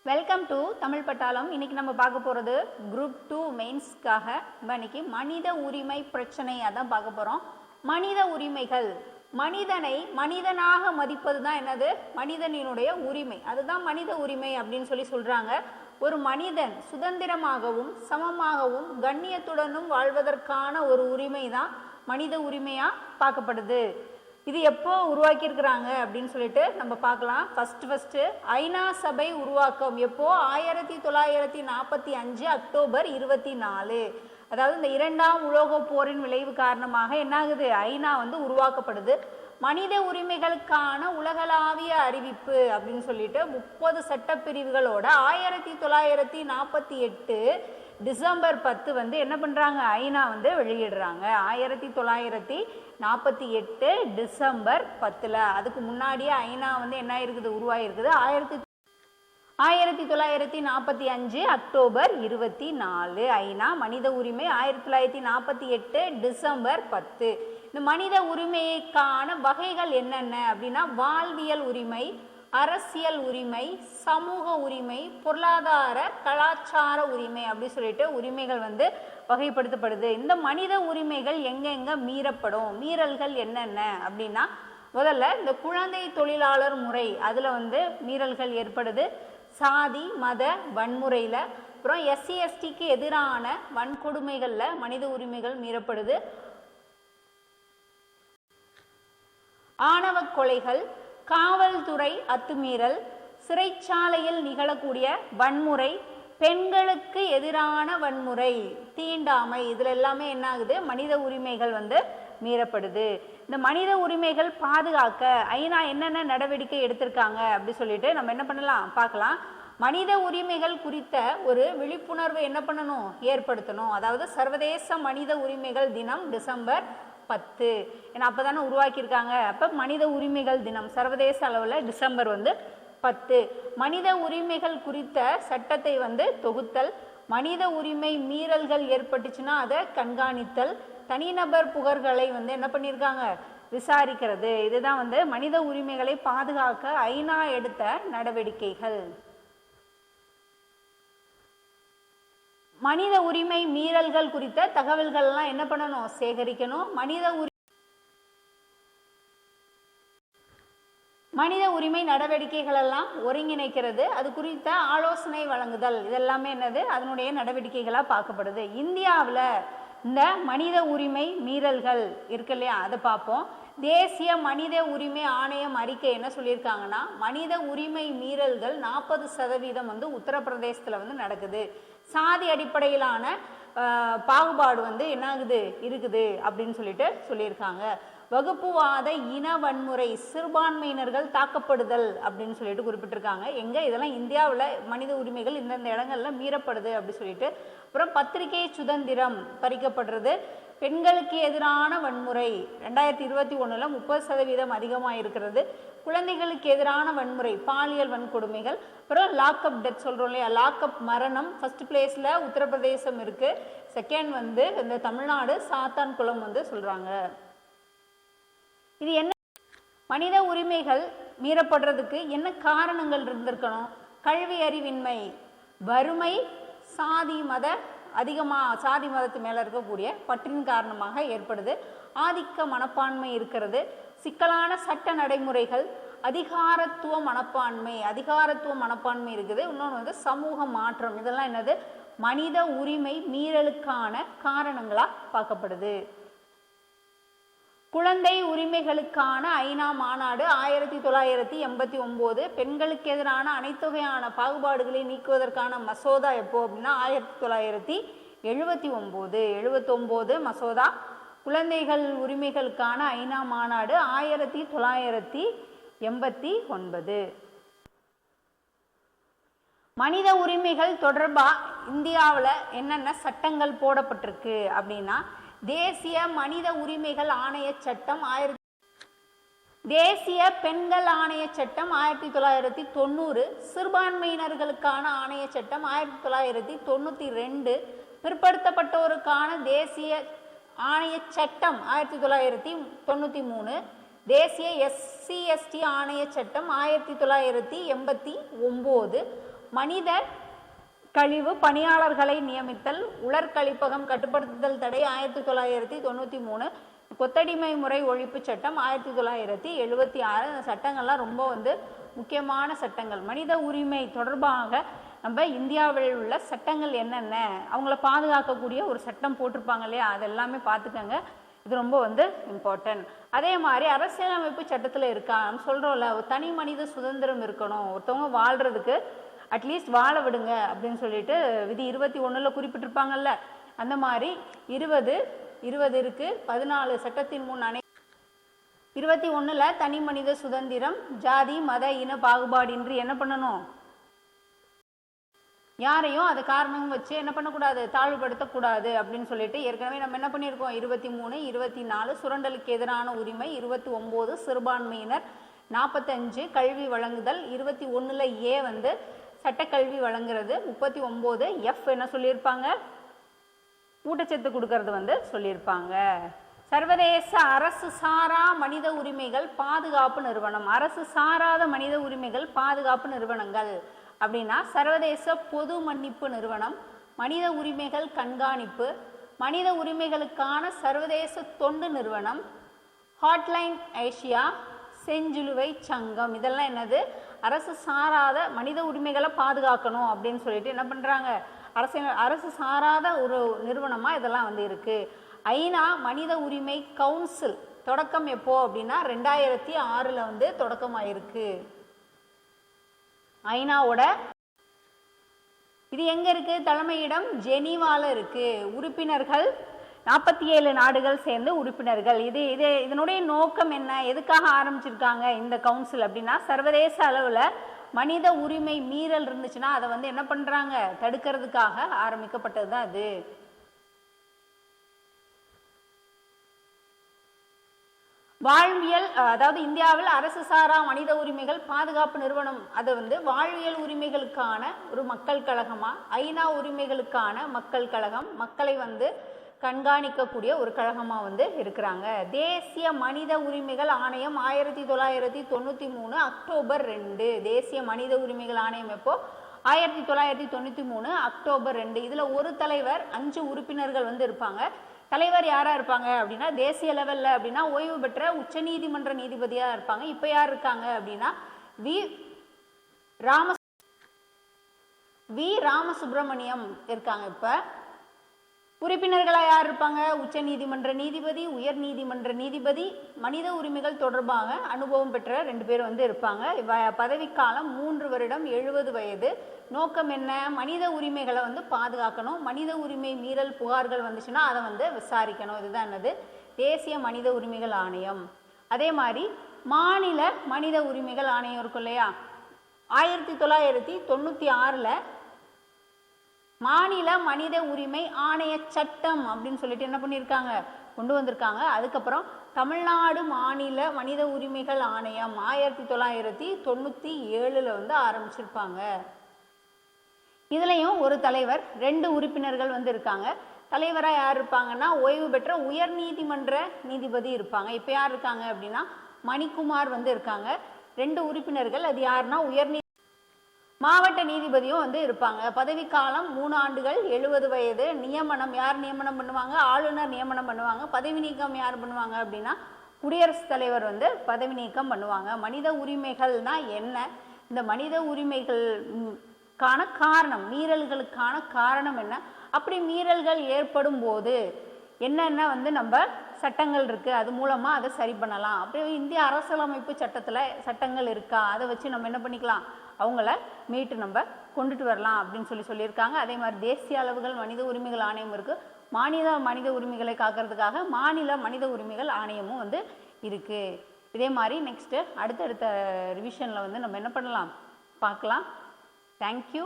Welcome to Tamil பட்டாளம். இன்னைக்கு நம்ம பார்க்க போகிறது குரூப் 2 மெயின்ஸ்க்காக. இன்னைக்கு மனித உரிமை பிரச்சனை அதான் பார்க்க போகிறோம். மனித உரிமைகள், மனிதனை மனிதனாக மதிப்பது தான் என்னது? மனிதனினுடைய உரிமை. அதுதான் மனித உரிமை அப்படின்னு சொல்கிறாங்க. ஒரு மனிதன் சுதந்திரமாகவும் சமமாகவும் கண்ணியத்துடனும் வாழ்வதற்கான ஒரு உரிமை தான் மனித உரிமையாக பார்க்கப்படுது. இது எப்போ உருவாக்கியிருக்கிறாங்க அப்படின்னு சொல்லிட்டு நம்ம பார்க்கலாம். ஃபஸ்ட்டு ஐநா சபை உருவாக்கம் எப்போ? 1945 அக்டோபர் 24. அதாவது இந்த இரண்டாம் உலக போரின் விளைவு காரணமாக என்னாகுது? ஐநா உருவாக்கப்படுது. மனித உரிமைகளுக்கான உலகளாவிய அறிவிப்பு அப்படின்னு சொல்லிட்டு 30 சட்டப்பிரிவுகளோட 1948 டிசம்பர் 10 என்ன பண்ணுறாங்க? ஐநா வெளியிடுறாங்க. 1948 டிசம்பர் 10. அதுக்கு முன்னாடியே ஐநா என்ன இருக்குது? உருவாயிருக்குது. 1945 அக்டோபர் 24 ஐநா மனித உரிமை. 1948 டிசம்பர் 10. இந்த மனித உரிமைக்கான வகைகள் என்னென்ன அப்படின்னா, வாழ்வியல் உரிமை, அரசியல் உரிமை, சமூக உரிமை, பொருளாதார கலாச்சார உரிமை அப்படி சொல்லிட்டு உரிமைகள் வகைப்படுத்தப்படுது. இந்த மனித உரிமைகள் எங்கெங்க மீறப்படும், மீறல்கள் என்னென்ன அப்படின்னா, முதல்ல இந்த குழந்தை தொழிலாளர் முறை, அதில் மீறல்கள் ஏற்படுது. சாதி மத வன்முறையில், அப்புறம் எஸ்சி எஸ்டிக்கு எதிரான வன்கொடுமைகளில் மனித உரிமைகள் மீறப்படுது. ஆணவ கொலைகள், காவல்துறை அத்துமீறல், சிறைச்சாலையில் நிகழக்கூடிய வன்முறை, பெண்களுக்கு எதிரான வன்முறை, தீண்டாமை, இதில் எல்லாமே என்ன ஆகுது? மனித உரிமைகள் மீறப்படுது. இந்த மனித உரிமைகள் பாதுகாக்க ஐநா என்னென்ன நடவடிக்கை எடுத்திருக்காங்க அப்படி சொல்லிட்டு நம்ம என்ன பண்ணலாம் பார்க்கலாம். மனித உரிமைகள் குறித்த ஒரு விழிப்புணர்வு என்ன பண்ணணும்? ஏற்படுத்தணும். அதாவது சர்வதேச மனித உரிமைகள் தினம் டிசம்பர் 10. ஏன்னா அப்போ தானே உருவாக்கியிருக்காங்க. அப்போ மனித உரிமைகள் தினம் சர்வதேச அளவில் டிசம்பர் 10. மனித உரிமைகள் குறித்த சட்டத்தை தொகுத்தல், மனித உரிமை மீறல்கள் ஏற்பட்டுச்சுன்னா அதை கண்காணித்தல், தனிநபர் புகார்களை என்ன பண்ணியிருக்காங்க? விசாரிக்கிறது. இதுதான் மனித உரிமைகளை பாதுகாக்க ஐநா எடுத்த நடவடிக்கைகள். மனித உரிமை மீறல்கள் குறித்த தகவல்கள்லாம் என்ன பண்ணணும்? சேகரிக்கணும். மனித உரிமை நடவடிக்கைகள் எல்லாம் ஒருங்கிணைக்கிறது. அது குறித்த ஆலோசனை வழங்குதல், இதெல்லாமே என்னது? அதனுடைய நடவடிக்கைகளாக பார்க்கப்படுது. இந்தியாவில் இந்த மனித உரிமை மீறல்கள் இருக்கு இல்லையா, அதை பார்ப்போம். தேசிய மனித உரிமை ஆணையம் அறிக்கை என்ன சொல்லியிருக்காங்கன்னா, மனித உரிமை மீறல்கள் 40% உத்தரப்பிரதேசத்தில் நடக்குது. சாதி அடிப்படையிலான பாகுபாடு என்னாகுது? இருக்குது அப்படின்னு சொல்லியிருக்காங்க. வகுப்புவாத இன வன்முறை, சிறுபான்மையினர்கள் தாக்கப்படுதல் அப்படின்னு சொல்லிட்டு குறிப்பிட்டிருக்காங்க. எங்க இதெல்லாம் இந்தியாவில் மனித உரிமைகள் இந்தந்த இடங்கள்ல மீறப்படுது அப்படி சொல்லிட்டு. அப்புறம் பத்திரிகை சுதந்திரம் பறிக்கப்படுறது, பெண்களுக்கு எதிரான வன்முறை 2021 30% அதிகமாக இருக்கிறது. குழந்தைகளுக்கு எதிரான வன்முறை, பாலியல் வன்கொடுமைகள், அப்புறம் லாக்அப் டெத் சொல்கிறோம் இல்லையா, லாக்அப் மரணம் ஃபர்ஸ்ட் பிளேஸில் உத்தரப்பிரதேசம் இருக்குது. செகண்ட் இந்த தமிழ்நாடு சாத்தான்குளம் சொல்கிறாங்க. இது என்ன? மனித உரிமைகள் மீறப்படுறதுக்கு என்ன காரணங்கள் இருந்திருக்கணும்? கல்வி அறிவின்மை, வறுமை, சாதி மதத்து மேலே இருக்கக்கூடிய பற்றின் காரணமாக ஏற்படுது. ஆதிக்க மனப்பான்மை இருக்கிறது. சிக்கலான சட்ட நடைமுறைகள், அதிகாரத்துவ மனப்பான்மை இருக்குது. இன்னொன்று சமூக மாற்றம். இதெல்லாம் என்னது? மனித உரிமை மீறலுக்கான காரணங்களாக பார்க்கப்படுது. குழந்தை உரிமைகளுக்கான ஐநா மாநாடு 1989. பெண்களுக்கு எதிரான அனைத்து வகையான பாகுபாடுகளை நீக்குவதற்கான மசோதா எப்போ அப்படின்னா 1979 மசோதா. குழந்தைகள் உரிமைகளுக்கான ஐநா மாநாடு 1989. மனித உரிமைகள் தொடர்பாக இந்தியாவில் என்னென்ன சட்டங்கள் போடப்பட்டிருக்கு அப்படின்னா, தேசிய மனித உரிமைகள் ஆணைய சட்டம், தேசிய பெண்கள் ஆணைய சட்டம் 1990, சிறுபான்மையினர்களுக்கான ஆணைய சட்டம் 1992, பிற்படுத்தப்பட்டோருக்கான தேசிய ஆணைய சட்டம் 1993, தேசிய SC ST ஆணைய சட்டம் 1989, மனித கழிவு பணியாளர்களை நியமித்தல், உலர்கழிப்பகம் கட்டுப்படுத்துதல் தடை 1993, கொத்தடிமை முறை ஒழிப்பு சட்டம் 1976. இந்த சட்டங்கள்லாம் ரொம்ப முக்கியமான சட்டங்கள். மனித உரிமை தொடர்பாக நம்ம இந்தியாவில் உள்ள சட்டங்கள் என்னென்ன, அவங்கள பாதுகாக்கக்கூடிய ஒரு சட்டம் போட்டிருப்பாங்க இல்லையா, அது எல்லாமே பார்த்துக்கங்க. இது ரொம்ப இம்பார்ட்டன்ட். அதே மாதிரி அரசியலமைப்பு சட்டத்தில் இருக்கா, நம்ம சொல்கிறோம்ல, ஒரு தனி மனித சுதந்திரம் இருக்கணும், ஒருத்தவங்க வாழ்கிறதுக்கு அட்லீஸ்ட் வாழ விடுங்க அப்படின்னு சொல்லிட்டு விதி 21 குறிப்பிட்டிருப்பாங்கல்ல, அந்த மாதிரி 20 இருக்கு. 14 சட்டத்தின் முன் 21 தனி மனித சுதந்திரம், ஜாதி மத இன பாகுபாடின்றி என்ன பண்ணணும், யாரையும் அது காரணம் வச்சு என்ன பண்ணக்கூடாது, தாழ்வுபடுத்தக்கூடாது அப்படின்னு சொல்லிட்டு ஏற்கனவே நம்ம என்ன பண்ணியிருக்கோம். 23, 24 சுரண்டலுக்கு எதிரான உரிமை, 29 சிறுபான்மையினர், 45 கல்வி வழங்குதல், 21 ஏ சட்டக்கல்வி வழங்குறது, 39 எஃப் என்ன சொல்லியிருப்பாங்க, ஊட்டச்சத்து கொடுக்கறது சொல்லியிருப்பாங்க. சர்வதேச அரசு சாரா மனித உரிமைகள் பாதுகாப்பு நிறுவனம், அரசு சாராத மனித உரிமைகள் பாதுகாப்பு நிறுவனங்கள் அப்படின்னா சர்வதேச பொது மன்னிப்பு நிறுவனம், மனித உரிமைகள் கண்காணிப்பு, மனித உரிமைகளுக்கான சர்வதேச தொண்டு நிறுவனம், ஹாட்லைன் ஏசியா, செஞ்சிலுவை சங்கம். இதெல்லாம் என்னது, அரசு சாராத மனித உரிமைகளை பாதுகாக்கணும் அப்படின்னு சொல்லிட்டு என்ன பண்ணுறாங்க, அரசு சாராத ஒரு நிறுவனமாக இதெல்லாம் இருக்குது. ஐநா மனித உரிமை கவுன்சில் தொடக்கம் எப்போ அப்படின்னா 2006 தொடக்கமாயிருக்கு. ஐநாவோட இது எங்க இருக்கு, தலைமையிடம் ஜெனீவால இருக்கு. உறுப்பினர்கள் 47 நாடுகள் சேர்ந்து உறுப்பினர்கள். இதனுடைய நோக்கம் என்ன, எதுக்காக ஆரம்பிச்சிருக்காங்க இந்த கவுன்சில் அப்படின்னா, சர்வதேச அளவில் மனித உரிமை மீறல் இருந்துச்சுன்னா அதை என்ன பண்றாங்க, தடுக்கிறதுக்காக ஆரம்பிக்கப்பட்டது தான் அது. வாழ்வியல், அதாவது இந்தியாவில் அரசு சாரா மனித உரிமைகள் பாதுகாப்பு நிறுவனம், அது வாழ்வியல் உரிமைகளுக்கான ஒரு மக்கள் கழகமா, ஐநா உரிமைகளுக்கான மக்கள் கழகம், மக்களை கண்காணிக்கக்கூடிய ஒரு கழகமா இருக்கிறாங்க. தேசிய மனித உரிமைகள் ஆணையம் 1993 அக்டோபர் 2. தேசிய மனித உரிமைகள் ஆணையம் எப்போ, 1993 அக்டோபர் 2. இதுல ஒரு தலைவர், 5 உறுப்பினர்கள் இருப்பாங்க. தலைவர் யாரா இருப்பாங்க அப்படின்னா, தேசிய லெவல்ல அப்படின்னா ஓய்வு பெற்ற உச்ச நீதிமன்ற நீதிபதியா இருப்பாங்க. இப்ப யார் இருக்காங்க அப்படின்னா வி ராமசுப்ரமணியம் இருக்காங்க. இப்ப உறுப்பினர்களா யார் இருப்பாங்க, உச்ச நீதிமன்ற நீதிபதி, உயர் நீதிமன்ற நீதிபதி, மனித உரிமைகள் தொடர்பாக அனுபவம் பெற்ற 2 பேர் இருப்பாங்க. பதவிக்காலம் 3 வருடம், 70 வயது. நோக்கம் என்ன, மனித உரிமைகளை பாதுகாக்கணும், மனித உரிமை மீறல் புகார்கள் வந்துச்சுன்னா அதை விசாரிக்கணும். இதுதான் என்னது, தேசிய மனித உரிமைகள் ஆணையம். அதே மாதிரி மாநில மனித உரிமைகள் ஆணையம் இருக்கும் இல்லையா, 1996 மாநில மனித உரிமை ஆணைய சட்டம் அப்படின்னு சொல்லிட்டு என்ன பண்ணியிருக்காங்க, கொண்டு வந்திருக்காங்க. அதுக்கப்புறம் தமிழ்நாடு மாநில மனித உரிமைகள் ஆணையம் 1997 ஆரம்பிச்சிருப்பாங்க. இதுலயும் ஒரு தலைவர், 2 உறுப்பினர்கள் இருக்காங்க. தலைவராக யார் இருப்பாங்கன்னா, ஓய்வு பெற்ற உயர் நீதிமன்ற நீதிபதி இருப்பாங்க. இப்போ யார் இருக்காங்க அப்படின்னா, மணிக்குமார் இருக்காங்க. 2 உறுப்பினர்கள், அது யாருன்னா மாவட்ட நீதிபதியும் இருப்பாங்க. பதவிக்காலம் 3 ஆண்டுகள், 70 வயது. நியமனம் யார் நியமனம் பண்ணுவாங்க, ஆளுநர் நியமனம் பண்ணுவாங்க. பதவி நீக்கம் யார் பண்ணுவாங்க அப்படின்னா, குடியரசுத் தலைவர் பதவி நீக்கம் பண்ணுவாங்க. மனித உரிமைகள்னா என்ன, இந்த மனித உரிமைகளுக்கான காரணம், மீறல்களுக்கான காரணம் என்ன, அப்படி மீறல்கள் ஏற்படும் போது என்னென்ன நம்ம சட்டங்கள் இருக்கு, அது மூலமா அதை சரி பண்ணலாம். அப்படி இந்திய அரசியலமைப்பு சட்டங்கள் இருக்கா, அதை வச்சு நம்ம என்ன பண்ணிக்கலாம், அவங்கள மீட்டு நம்ம கொண்டுட்டு வரலாம் அப்படின்னு சொல்லியிருக்காங்க. அதே மாதிரி தேசிய அளவுகள் மனித உரிமைகள் ஆணையம் இருக்கு. மாநில மனித உரிமைகளை காக்கிறதுக்காக மாநில மனித உரிமைகள் ஆணையமும் இருக்கு. இதே மாதிரி நெக்ஸ்ட் அடுத்தடுத்த ரிவிஷன்ல நம்ம என்ன பண்ணலாம் பார்க்கலாம். தேங்க்யூ.